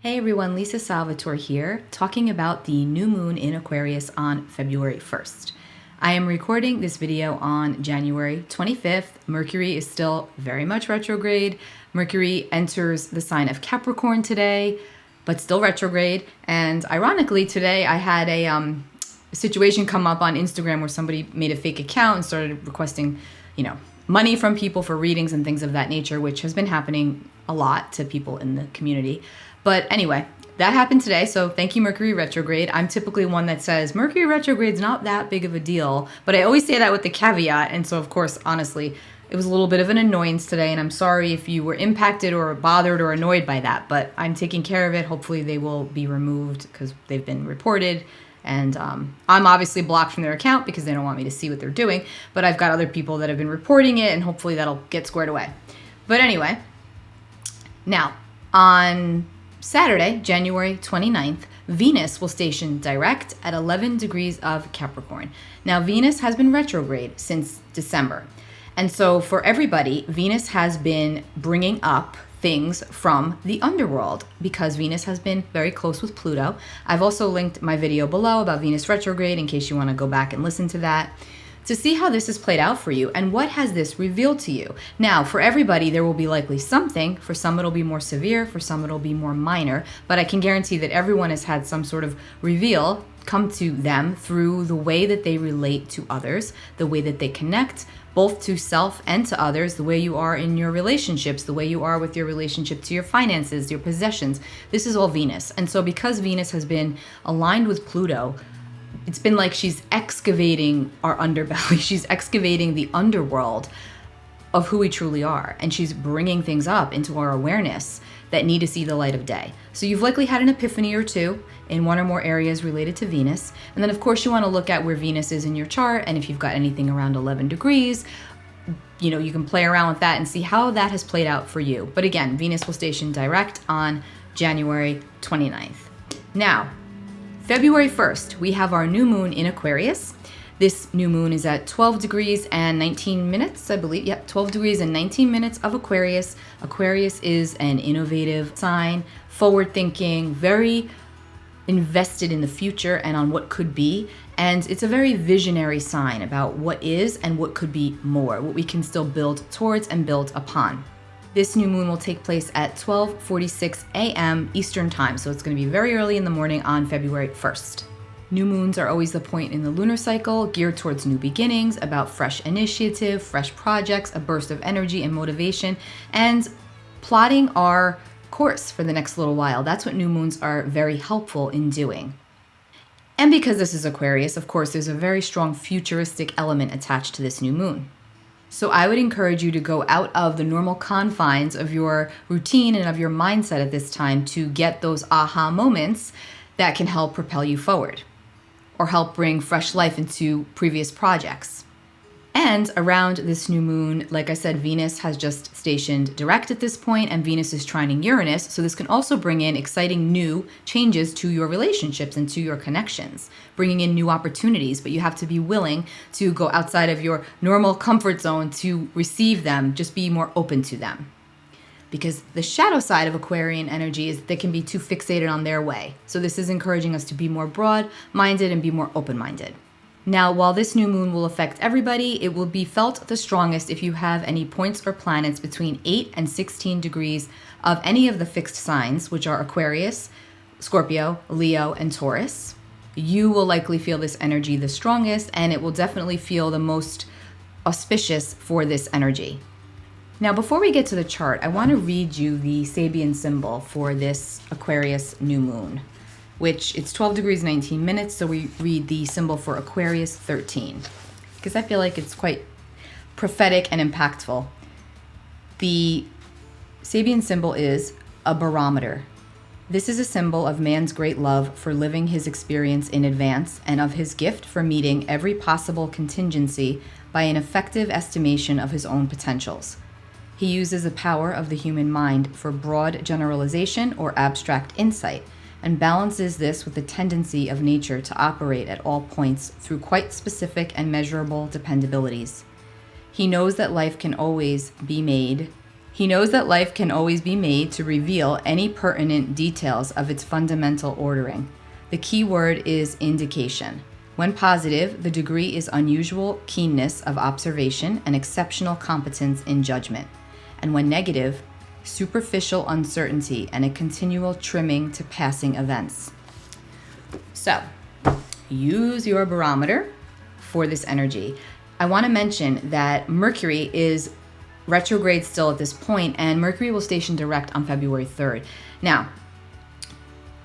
Hey everyone, Lisa Salvatore here, talking about the new moon in Aquarius on February 1st. I am recording this video on January 25th. Mercury is still very much retrograde. Mercury enters the sign of Capricorn today, but still retrograde. And ironically, today I had a situation come up on Instagram where somebody made a fake account and started requesting, money from people for readings and things of that nature, which has been happening a lot to people in the community. But anyway, that happened today, so thank you, Mercury retrograde. I'm typically one that says Mercury retrograde's not that big of a deal, but I always say that with the caveat, and so of course, honestly, it was a little bit of an annoyance today, and I'm sorry if you were impacted or bothered or annoyed by that, but I'm taking care of it. Hopefully they will be removed because they've been reported, and I'm obviously blocked from their account because they don't want me to see what they're doing, but I've got other people that have been reporting it, and hopefully that'll get squared away. But anyway, now, on Saturday, January 29th, Venus will station direct at 11 degrees of Capricorn. Now, Venus has been retrograde since December. And so for everybody, Venus has been bringing up things from the underworld because Venus has been very close with Pluto. I've also linked my video below about Venus retrograde in case you want to go back and listen to that, to see how this has played out for you and what has this revealed to you. Now, for everybody, there will be likely something. For some, it'll be more severe. For some, it'll be more minor. But I can guarantee that everyone has had some sort of reveal come to them through the way that they relate to others, the way that they connect, both to self and to others, the way you are in your relationships, the way you are with your relationship to your finances, your possessions. This is all Venus. And so because Venus has been aligned with Pluto, it's been like she's excavating our underbelly. She's excavating the underworld of who we truly are. And she's bringing things up into our awareness that need to see the light of day. So you've likely had an epiphany or two in one or more areas related to Venus. And then, of course, you want to look at where Venus is in your chart. And if you've got anything around 11 degrees, you can play around with that and see how that has played out for you. But again, Venus will station direct on January 29th. Now, February 1st, we have our new moon in Aquarius. This new moon is at 12 degrees and 19 minutes, I believe. Yep, 12 degrees and 19 minutes of Aquarius. Aquarius is an innovative sign, forward-thinking, very invested in the future and on what could be. And it's a very visionary sign about what is and what could be more, what we can still build towards and build upon. This new moon will take place at 12:46 a.m. Eastern Time, so it's going to be very early in the morning on February 1st. New moons are always the point in the lunar cycle geared towards new beginnings, about fresh initiative, fresh projects, a burst of energy and motivation, and plotting our course for the next little while. That's what new moons are very helpful in doing. And because this is Aquarius, of course, there's a very strong futuristic element attached to this new moon. So I would encourage you to go out of the normal confines of your routine and of your mindset at this time to get those aha moments that can help propel you forward or help bring fresh life into previous projects. And around this new moon, like I said, Venus has just stationed direct at this point, and Venus is trining Uranus. So this can also bring in exciting new changes to your relationships and to your connections, bringing in new opportunities. But you have to be willing to go outside of your normal comfort zone to receive them, just be more open to them. Because the shadow side of Aquarian energy is that they can be too fixated on their way. So this is encouraging us to be more broad-minded and be more open-minded. Now, while this new moon will affect everybody, it will be felt the strongest if you have any points or planets between 8 and 16 degrees of any of the fixed signs, which are Aquarius, Scorpio, Leo, and Taurus. You will likely feel this energy the strongest, and it will definitely feel the most auspicious for this energy. Now, before we get to the chart, I want to read you the Sabian symbol for this Aquarius new moon, which it's 12 degrees 19 minutes, so we read the symbol for Aquarius 13, because I feel like it's quite prophetic and impactful. The Sabian symbol is a barometer. This is a symbol of man's great love for living his experience in advance and of his gift for meeting every possible contingency by an effective estimation of his own potentials. He uses the power of the human mind for broad generalization or abstract insight, and balances this with the tendency of nature to operate at all points through quite specific and measurable dependabilities. He knows that life can always be made He knows that life can always be made to reveal any pertinent details of its fundamental ordering. The key word is indication. When positive, the degree is unusual keenness of observation and exceptional competence in judgment. And when negative, superficial uncertainty and a continual trimming to passing events. So, use your barometer for this energy. I want to mention that Mercury is retrograde still at this point, and Mercury will station direct on February 3rd. Now,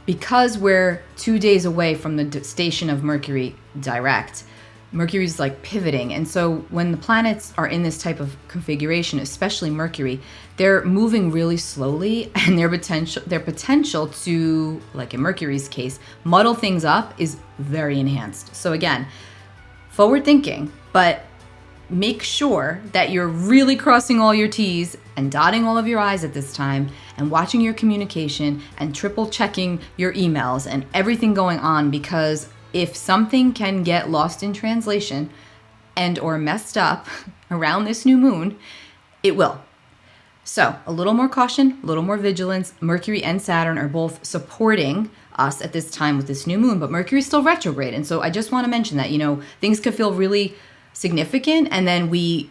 because we're 2 days away from the station of Mercury direct, Mercury's like pivoting. And so when the planets are in this type of configuration, especially Mercury, they're moving really slowly, and their potential to, like in Mercury's case, muddle things up is very enhanced. So again, forward thinking, but make sure that you're really crossing all your T's and dotting all of your I's at this time, and watching your communication and triple checking your emails and everything going on, because if something can get lost in translation and or messed up around this new moon, it will. So a little more caution, a little more vigilance. Mercury and Saturn are both supporting us at this time with this new moon, but Mercury is still retrograde. And so I just want to mention that, things could feel really significant, and then we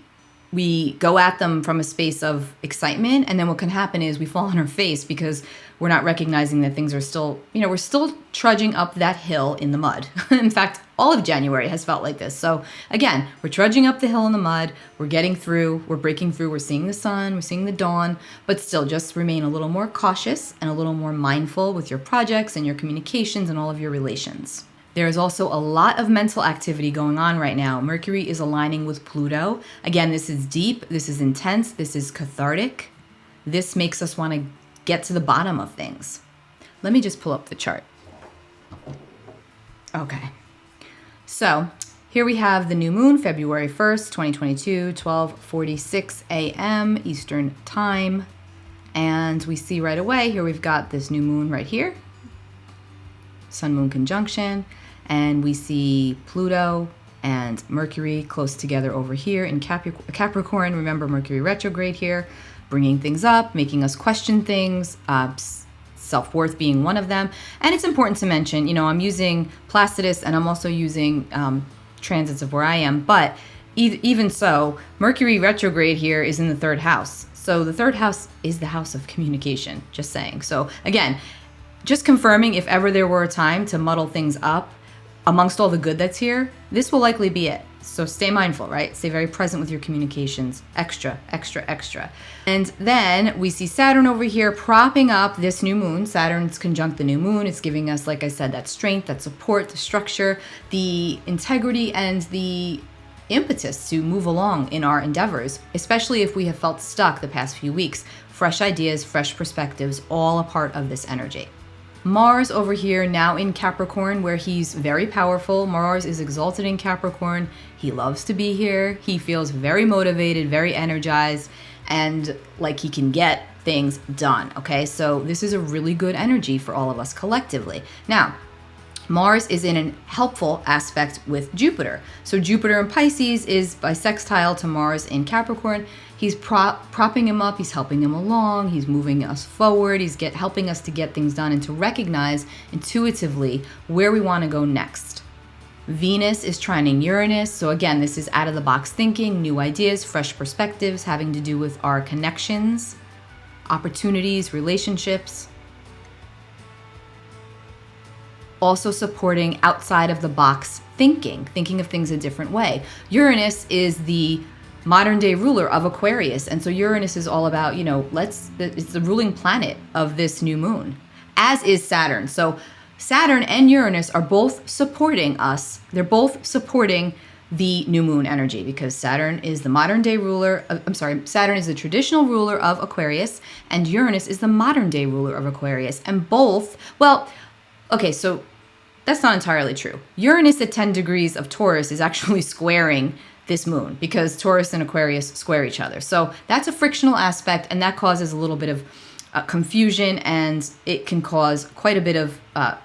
go at them from a space of excitement, and then what can happen is we fall on our face because we're not recognizing that things are still, we're still trudging up that hill in the mud. In fact, all of January has felt like this. So again, we're trudging up the hill in the mud, we're getting through, we're breaking through, we're seeing the sun, we're seeing the dawn, but still just remain a little more cautious and a little more mindful with your projects and your communications and all of your relations. There is also a lot of mental activity going on right now. Mercury is aligning with Pluto. Again, this is deep, this is intense, this is cathartic. This makes us want to get to the bottom of things. Let me just pull up the chart. Okay. So here we have the new moon, February 1st, 2022, 12:46 a.m. Eastern Time. And we see right away, here we've got this new moon right here. Sun-Moon conjunction. And we see Pluto and Mercury close together over here in Capricorn. Remember, Mercury retrograde here, bringing things up, making us question things, self-worth being one of them. And it's important to mention, I'm using Placidus, and I'm also using transits of where I am. But even so, Mercury retrograde here is in the third house. So the third house is the house of communication, just saying. So again, just confirming, if ever there were a time to muddle things up amongst all the good that's here, this will likely be it. So stay mindful, right? Stay very present with your communications. Extra, extra, extra. And then we see Saturn over here propping up this new moon. Saturn's conjunct the new moon. It's giving us, like I said, that strength, that support, the structure, the integrity, and the impetus to move along in our endeavors, especially if we have felt stuck the past few weeks. Fresh ideas, fresh perspectives, all a part of this energy. Mars over here now in Capricorn, where he's very powerful. Mars is exalted in Capricorn. He loves to be here. He feels very motivated, very energized, and like he can get things done. Okay, so this is a really good energy for all of us collectively. Now, Mars is in a helpful aspect with Jupiter. So Jupiter in Pisces is bisextile to Mars in Capricorn. He's propping him up, he's helping him along, he's moving us forward, he's helping us to get things done and to recognize intuitively where we want to go next. Venus is trining Uranus. So again, this is out of the box thinking, new ideas, fresh perspectives having to do with our connections, opportunities, relationships. Also supporting outside of the box thinking of things a different way. Uranus is the modern day ruler of Aquarius. And so Uranus is all about, it's the ruling planet of this new moon, as is Saturn. So Saturn and Uranus are both supporting us. They're both supporting the new moon energy, because Saturn is the modern day ruler. Saturn is the traditional ruler of Aquarius, and Uranus is the modern day ruler of Aquarius. And both, okay, so that's not entirely true. Uranus at 10 degrees of Taurus is actually squaring this moon, because Taurus and Aquarius square each other. So that's a frictional aspect, and that causes a little bit of confusion, and it can cause quite a bit of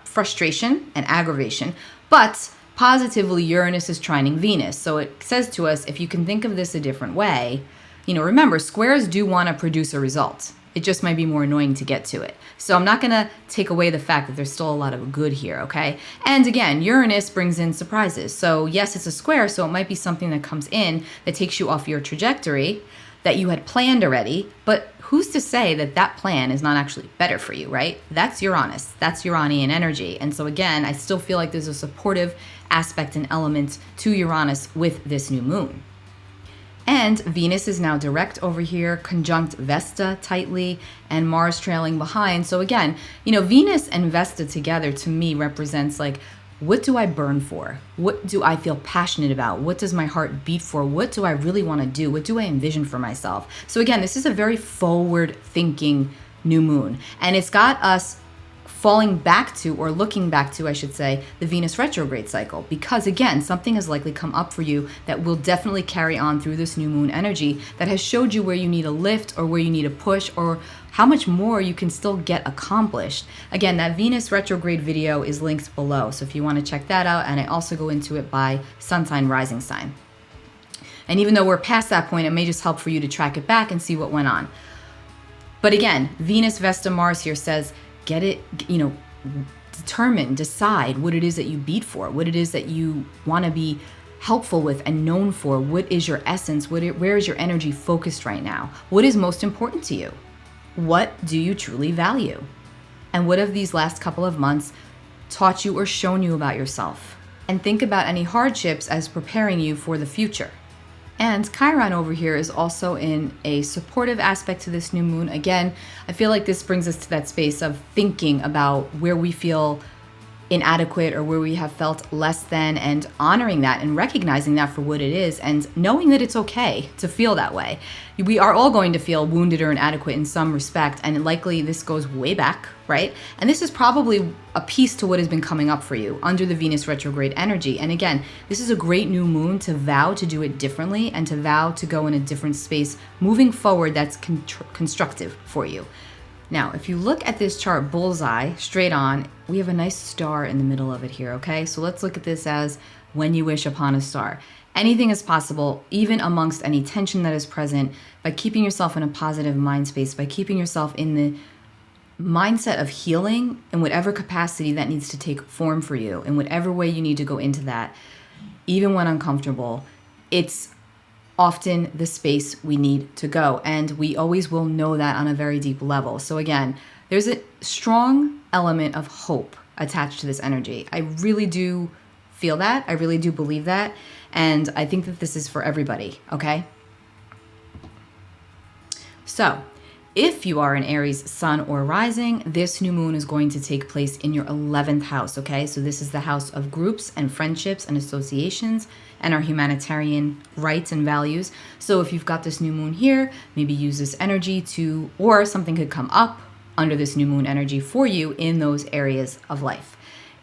frustration and aggravation. But positively, Uranus is trining Venus. So it says to us, if you can think of this a different way, remember, squares do want to produce a result. It just might be more annoying to get to it. So I'm not going to take away the fact that there's still a lot of good here, okay? And again, Uranus brings in surprises. So yes, it's a square, so it might be something that comes in that takes you off your trajectory that you had planned already, but who's to say that that plan is not actually better for you, right? That's Uranus. That's Uranian energy. And so again, I still feel like there's a supportive aspect and element to Uranus with this new moon. And Venus is now direct over here, conjunct Vesta tightly, and Mars trailing behind. So again, Venus and Vesta together to me represents like, what do I burn for? What do I feel passionate about? What does my heart beat for? What do I really want to do? What do I envision for myself? So again, this is a very forward thinking new moon, and it's got us falling back to, or looking back to, I should say, the Venus retrograde cycle. Because again, something has likely come up for you that will definitely carry on through this new moon energy that has showed you where you need a lift or where you need a push or how much more you can still get accomplished. Again, that Venus retrograde video is linked below. So if you want to check that out, and I also go into it by sun sign, rising sign. And even though we're past that point, it may just help for you to track it back and see what went on. But again, Venus, Vesta, Mars here says, get it, determine, decide what it is that you beat for, what it is that you want to be helpful with and known for. What is your essence? Where is your energy focused right now? What is most important to you? What do you truly value? And what have these last couple of months taught you or shown you about yourself? And think about any hardships as preparing you for the future. And Chiron over here is also in a supportive aspect to this new moon. Again, I feel like this brings us to that space of thinking about where we feel inadequate or where we have felt less than, and honoring that and recognizing that for what it is and knowing that it's okay to feel that way. We are all going to feel wounded or inadequate in some respect, and likely this goes way back, right? And this is probably a piece to what has been coming up for you under the Venus retrograde energy. And again, this is a great new moon to vow to do it differently and to vow to go in a different space moving forward that's constructive for you. Now, if you look at this chart bullseye straight on, we have a nice star in the middle of it here, okay? So let's look at this as when you wish upon a star. Anything is possible, even amongst any tension that is present, by keeping yourself in a positive mind space, by keeping yourself in the mindset of healing in whatever capacity that needs to take form for you, in whatever way you need to go into that, even when uncomfortable. It's often the space we need to go, and we always will know that on a very deep level. So again, there's a strong element of hope attached to this energy. I really do feel that. I really do believe that, and I think that this is for everybody, okay? So if you are an Aries sun or rising, this new moon is going to take place in your 11th house, okay? So this is the house of groups and friendships and associations and our humanitarian rights and values. So if you've got this new moon here, maybe use this energy to, or something could come up under this new moon energy for you in those areas of life.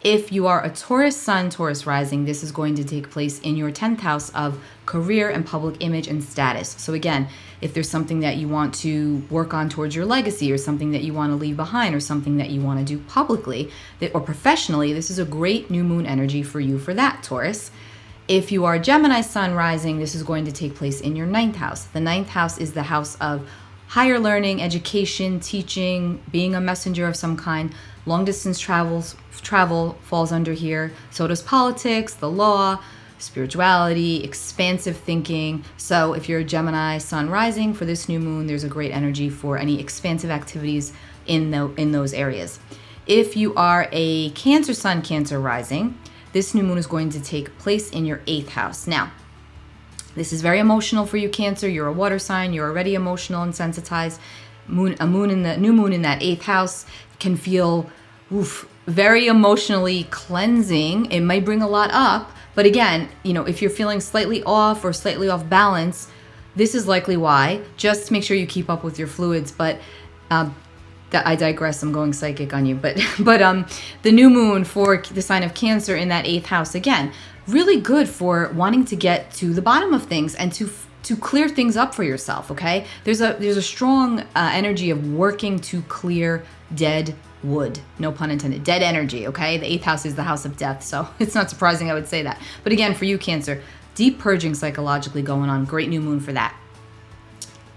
If you are a Taurus sun, Taurus rising, this is going to take place in your 10th house of career and public image and status. So again, if there's something that you want to work on towards your legacy, or something that you want to leave behind, or something that you want to do publicly or professionally, this is a great new moon energy for you for that, Taurus. If you are Gemini sun rising, this is going to take place in your 9th house. The 9th house is the house of higher learning, education, teaching, being a messenger of some kind. Long distance travel falls under here. So does politics, the law, spirituality, expansive thinking. So if you're a Gemini sun rising, for this new moon, there's a great energy for any expansive activities in those areas. If you are a Cancer sun, Cancer rising, this new moon is going to take place in your 8th house. Now, this is very emotional for you, Cancer. You're a water sign. You're already emotional and sensitized. New moon in that 8th house can feel very emotionally cleansing. It might bring a lot up, but again, if you're feeling slightly off or slightly off balance, this is likely why. Just make sure you keep up with your fluids. But I digress. I'm going psychic on you. But the new moon for the sign of Cancer in that 8th house, again, really good for wanting to get to the bottom of things and to clear things up for yourself, okay? There's a strong energy of working to clear dead wood, no pun intended, dead energy, okay? The 8th house is the house of death, so it's not surprising I would say that. But again, for you, Cancer, deep purging psychologically going on, great new moon for that.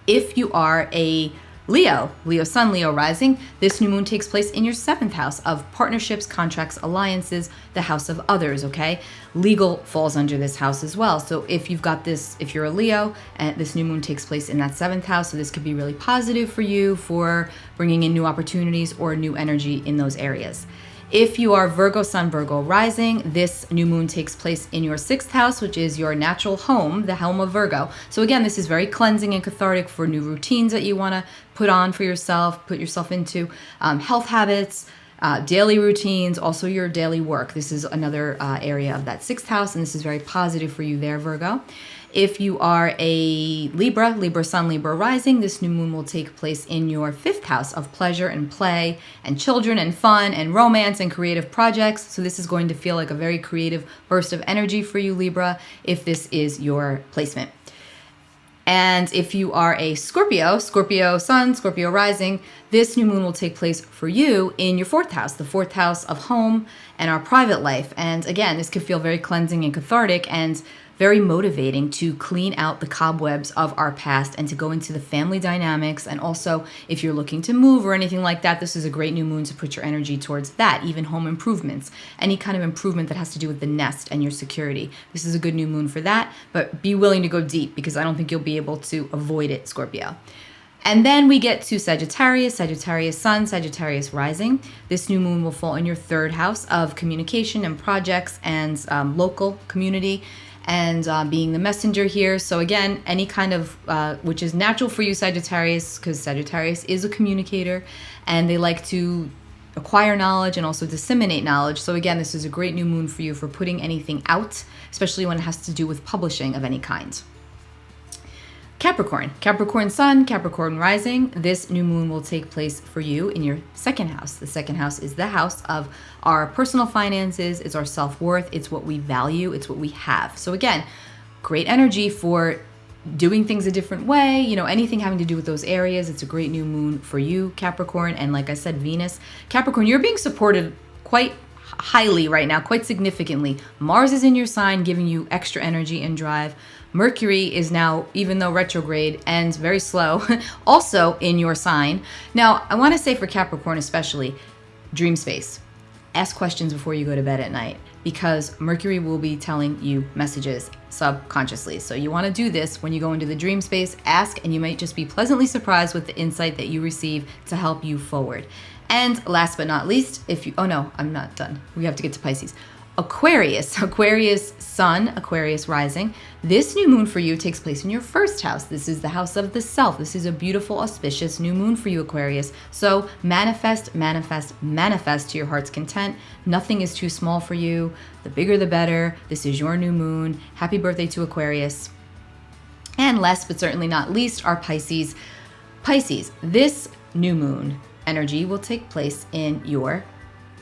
If you are a Leo sun, Leo rising, this new moon takes place in your 7th house of partnerships, contracts, alliances, the house of others, okay? Legal falls under this house as well. So if you've got this, if you're a Leo, and this new moon takes place in that 7th house, so this could be really positive for you for bringing in new opportunities or new energy in those areas. If you are Virgo sun, Virgo rising, this new moon takes place in your 6th house, which is your natural home, the home of Virgo. So again, this is very cleansing and cathartic for new routines that you want to put on for yourself, put yourself into, health habits, daily routines, also your daily work. This is another area of that 6th house, and this is very positive for you there, Virgo. If you are a Libra sun, Libra rising, this new moon will take place in your 5th house of pleasure and play and children and fun and romance and creative projects. So this is going to feel like a very creative burst of energy for you, Libra, if this is your placement. And if you are a Scorpio sun, Scorpio rising, this new moon will take place for you in your 4th house, the 4th house of home and our private life. And again, this could feel very cleansing and cathartic and very motivating to clean out the cobwebs of our past and to go into the family dynamics. And also, if you're looking to move or anything like that, this is a great new moon to put your energy towards that, even home improvements, any kind of improvement that has to do with the nest and your security. This is a good new moon for that, but be willing to go deep because I don't think you'll be able to avoid it, Scorpio. And then we get to Sagittarius sun, Sagittarius rising. This new moon will fall in your 3rd house of communication and projects and local community and being the messenger here. So again, any kind of, which is natural for you, Sagittarius, because Sagittarius is a communicator and they like to acquire knowledge and also disseminate knowledge. So again, this is a great new moon for you for putting anything out, especially when it has to do with publishing of any kind. Capricorn sun, Capricorn rising. This new moon will take place for you in your 2nd house. The 2nd house is the house of our personal finances, it's our self-worth, it's what we value, it's what we have. So again, great energy for doing things a different way, you know, anything having to do with those areas. It's a great new moon for you, Capricorn. And like I said, Venus, Capricorn, you're being supported quite highly right now, quite significantly. Mars is in your sign, giving you extra energy and drive. Mercury is now, even though retrograde and very slow, also in your sign. Now, I want to say for Capricorn especially, dream space. Ask questions before you go to bed at night because Mercury will be telling you messages subconsciously. So you want to do this when you go into the dream space, ask, and you might just be pleasantly surprised with the insight that you receive to help you forward. And last but not least, if you, oh no, I'm not done. We have to get to Pisces. Aquarius sun, Aquarius rising. This new moon for you takes place in your 1st house. This is the house of the self. This is a beautiful, auspicious new moon for you, Aquarius. So manifest, manifest, manifest to your heart's content. Nothing is too small for you. The bigger, the better. This is your new moon. Happy birthday to Aquarius. And last but certainly not least are Pisces. Pisces, this new moon energy will take place in your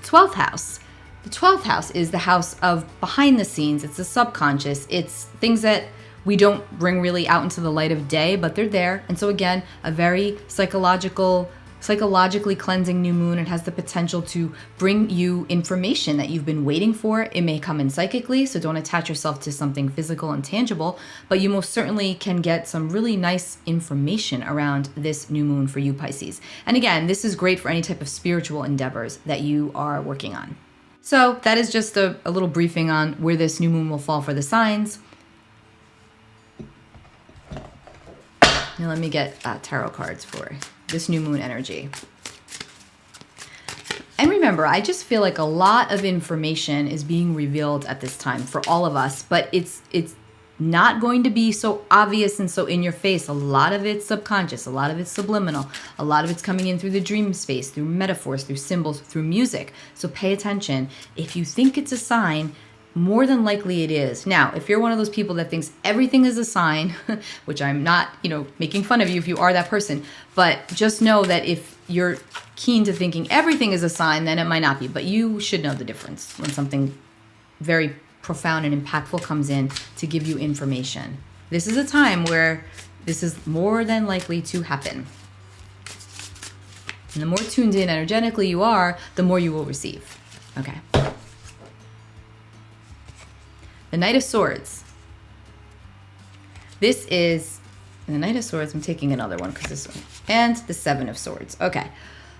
12th house. The 12th house is the house of behind the scenes. It's the subconscious. It's things that we don't bring really out into the light of day, but they're there. And so again, a very psychologically cleansing new moon. It has the potential to bring you information that you've been waiting for. It may come in psychically, so don't attach yourself to something physical and tangible, but you most certainly can get some really nice information around this new moon for you, Pisces. And again, this is great for any type of spiritual endeavors that you are working on. So that is just a little briefing on where this new moon will fall for the signs. Now let me get tarot cards for this new moon energy. And remember, I just feel like a lot of information is being revealed at this time for all of us, but it's not going to be so obvious and so in your face. A lot of it's subconscious, a lot of it's subliminal, a lot of it's coming in through the dream space, through metaphors, through symbols, through music. So pay attention. If you think it's a sign, more than likely it is. Now, if you're one of those people that thinks everything is a sign, which I'm not, making fun of you if you are that person, but just know that if you're keen to thinking everything is a sign, then it might not be. But you should know the difference when something very profound and impactful comes in to give you information. This is a time where this is more than likely to happen. And the more tuned in energetically you are, the more you will receive. Okay. The Knight of Swords. This is And the Knight of Swords, I'm taking another one because this one. And the Seven of Swords. Okay.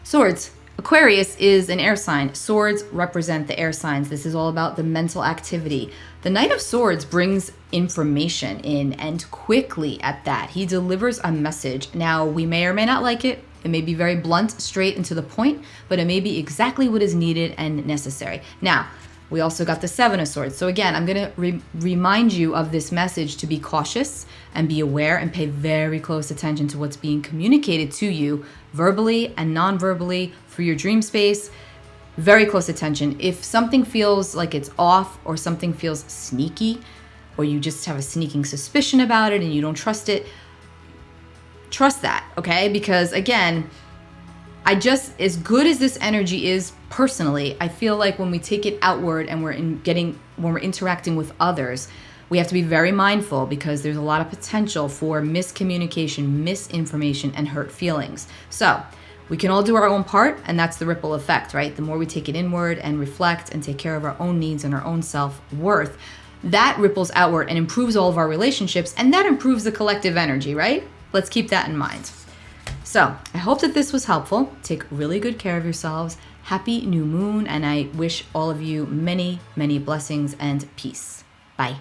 Swords. Aquarius is an air sign. Swords represent the air signs. This is all about the mental activity. The Knight of Swords brings information in, and quickly at that. He delivers a message. Now, we may or may not like it. It may be very blunt, straight and to the point, but it may be exactly what is needed and necessary. Now, we also got the Seven of Swords. So again, I'm going to remind you of this message to be cautious and be aware and pay very close attention to what's being communicated to you verbally and non-verbally for your dream space. Very close attention. If something feels like it's off or something feels sneaky, or you just have a sneaking suspicion about it and you don't trust it, trust that, okay? Because again, as good as this energy is personally, I feel like when we take it outward and when we're interacting with others, we have to be very mindful because there's a lot of potential for miscommunication, misinformation, and hurt feelings. So we can all do our own part, and that's the ripple effect, right? The more we take it inward and reflect and take care of our own needs and our own self-worth, that ripples outward and improves all of our relationships, and that improves the collective energy, right? Let's keep that in mind. So I hope that this was helpful. Take really good care of yourselves. Happy new moon, and I wish all of you many, many blessings and peace. Bye.